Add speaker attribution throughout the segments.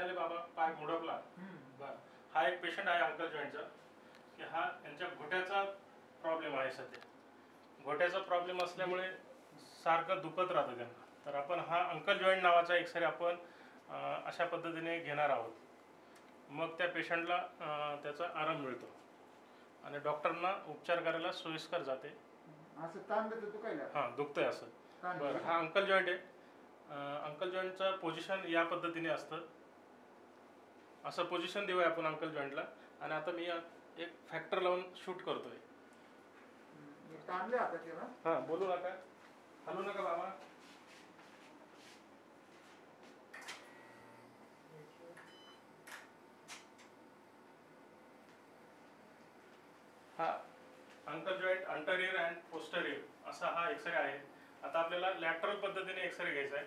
Speaker 1: झाले बाबा, पाय मुडपला. बरं, हा एक पेशंट आहे अंकल जॉईंटचा, की हा यांच्या घोट्याचा प्रॉब्लेम आहे सध्या. घोट्याचा प्रॉब्लेम असल्यामुळे सारखं दुखत राहतं त्यांना. तर आपण हा अंकल जॉईंट नावाचा एक्सरे आपण अशा पद्धतीने घेणार आहोत. मग त्या पेशंटला त्याचा आराम मिळतो आणि डॉक्टरांना उपचार करायला सोयीस्कर जाते.
Speaker 2: असं ताण देतो तू काय?
Speaker 1: हां, दुखतंय असं. बरं, हा अंकल जॉईंट आहे. अंकल जॉईंटचं पोझिशन या पद्धतीने असतं. असं पोझिशन देऊया आपण अंकल जॉईंटला. आणि आता मी एक फॅक्टर लावून शूट करतोय.
Speaker 2: ताणले आता त्याला.
Speaker 1: हां, बोलू नका, हलू नका बाबा. हा अंकल जॉईंट अंटरियर अँड पोस्टरियर असा हा एक्सरे आहे. आता आपल्याला लॅटरल पद्धतीने एक्सरे घ्यायचा आहे.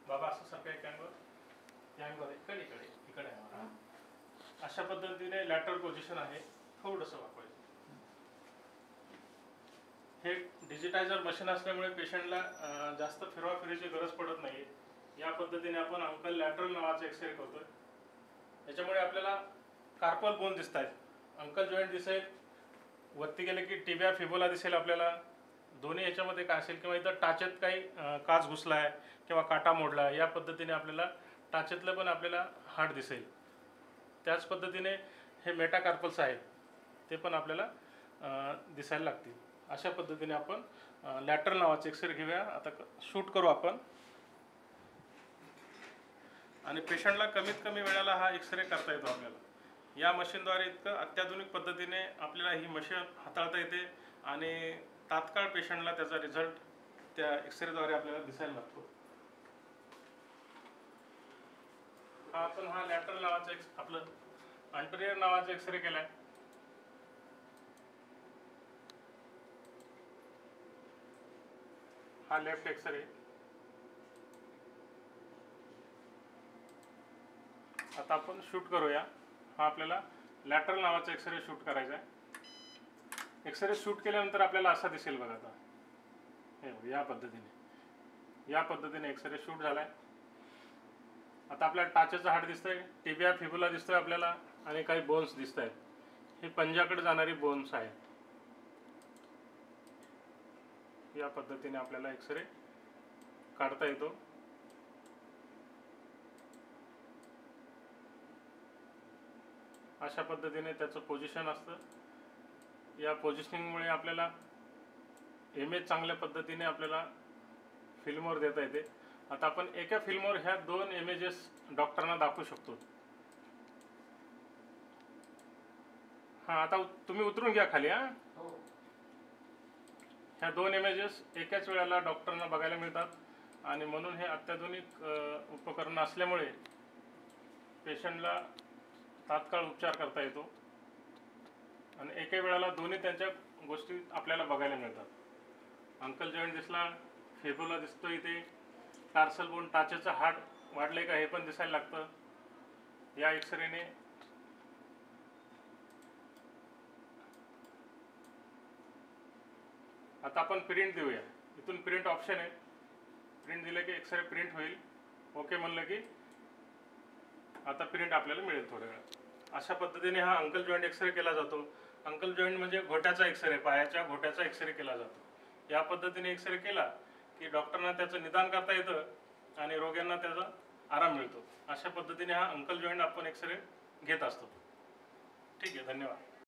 Speaker 1: बाबा असं सगळं कॅनवर इकडे आहे. अशा पद्धतीने लॅटरल पोझिशन आहे. थोडंसं वाकवायचं. हे डिजिटायझर मशीन असल्यामुळे पेशंटला जास्त फिरवाफिरीची गरज पडत नाही. या पद्धतीने आपण अंकल लॅटरल नावाचा एक्सरे करतोय. याच्यामुळे आपल्याला कार्पल बोन दिसत आहेत, अंकल जॉईंट दिसेल, वरती गेले की टिबिया फिबोला दिसेल आपल्याला. दोन्ही याच्यामध्ये काय असेल, किंवा इथं टाचेत काही काच घुसला आहे किंवा काटा मोडला आहे, या पद्धतीने आपल्याला टाचेतलं पण आपल्याला हाड दिसेल. त्याच पद्धतीने हे मेटाकार्पल्स आहेत, ते पण आपल्याला दिसायला लागतील. अशा पद्धतीने आपण लॅटरल नावाचे एक्सरे घेऊया. आता शूट करू आपण आणि पेशंटला कमीत कमी वेळेला हा एक्सरे करता येतो आपल्याला. या मशीनद्वारे इतकं अत्याधुनिक पद्धतीने आपल्याला ही मशीन हाताळता येते आणि तात्काळ पेशंटला त्याचा रिझल्ट त्या एक्सरेद्वारे आपल्याला दिसायला लागतो. हा लॅटरल नावाचा आपलं अंटरियर नावाचा एक्सरे केलाय. हा लेफ्ट एक्सरे. आता आपण शूट करूया. हा आपल्याला लॅटरल नावाचा एक्सरे शूट करायचा आहे. एक्सरे शूट केल्यानंतर आपल्याला असा दिसेल बघा. आता हे या पद्धतीने एक्सरे शूट झालाय. आता आपल्याला टाचेचं हाड दिसतंय, टिबिया फिबुला दिसतोय आपल्याला, आणि काही बोन्स दिसत आहेत. ही पंजाकडे जाणारी बोन्स आहेत. या पद्धतीने आपल्याला एक्सरे काढता येतो. अशा पद्धतीने त्याचं पोझिशन असतं. या पोझिशनिंगमुळे आपल्याला इमेज चांगल्या पद्धतीने आपल्याला फिल्मवर देता येते. आता आपण एका फिल्मवर ह्या 2 इमेजेस डॉक्टरांना दाखवू शकतो. हां, आता तुम्ही उतरून घ्या खाली. ह्या 2 इमेजेस एकाच वेळेला डॉक्टरांना बघायला मिळतात आणि म्हणून हे अत्याधुनिक उपकरण असल्यामुळे पेशंटला तात्काळ उपचार करता येतो आणि एका वेळेला दोन्ही त्यांच्या गोष्टी आपल्याला बघायला मिळतात. अंकल जॉईंट दिसला, फिबुला दिसतो, इथे टार्सल बोन टाचेचं हाड वाढले का हे पण दिसायला लागतं या एक्सरेने. आता आपण प्रिंट देऊया. इथून प्रिंट ऑप्शन आहे. प्रिंट दिलं की एक्सरे प्रिंट होईल. ओके म्हणलं की आता प्रिंट आपल्याला मिळेल थोड्या वेळात. अशा पद्धतीने हा अंकल जॉईंट एक्सरे केला जातो. अंकल जॉईंट म्हणजे घोट्याचा एक्सरे, पायाच्या घोट्याचा एक्सरे केला जातो. या पद्धतीने एक्सरे केला की डॉक्टरांना त्याचं निदान करता येतं आणि रोग्यांना त्याचा आराम मिळतो. अशा पद्धतीने हा अंकल जॉईंट आपण एक्सरे घेत असतो. ठीक आहे, धन्यवाद.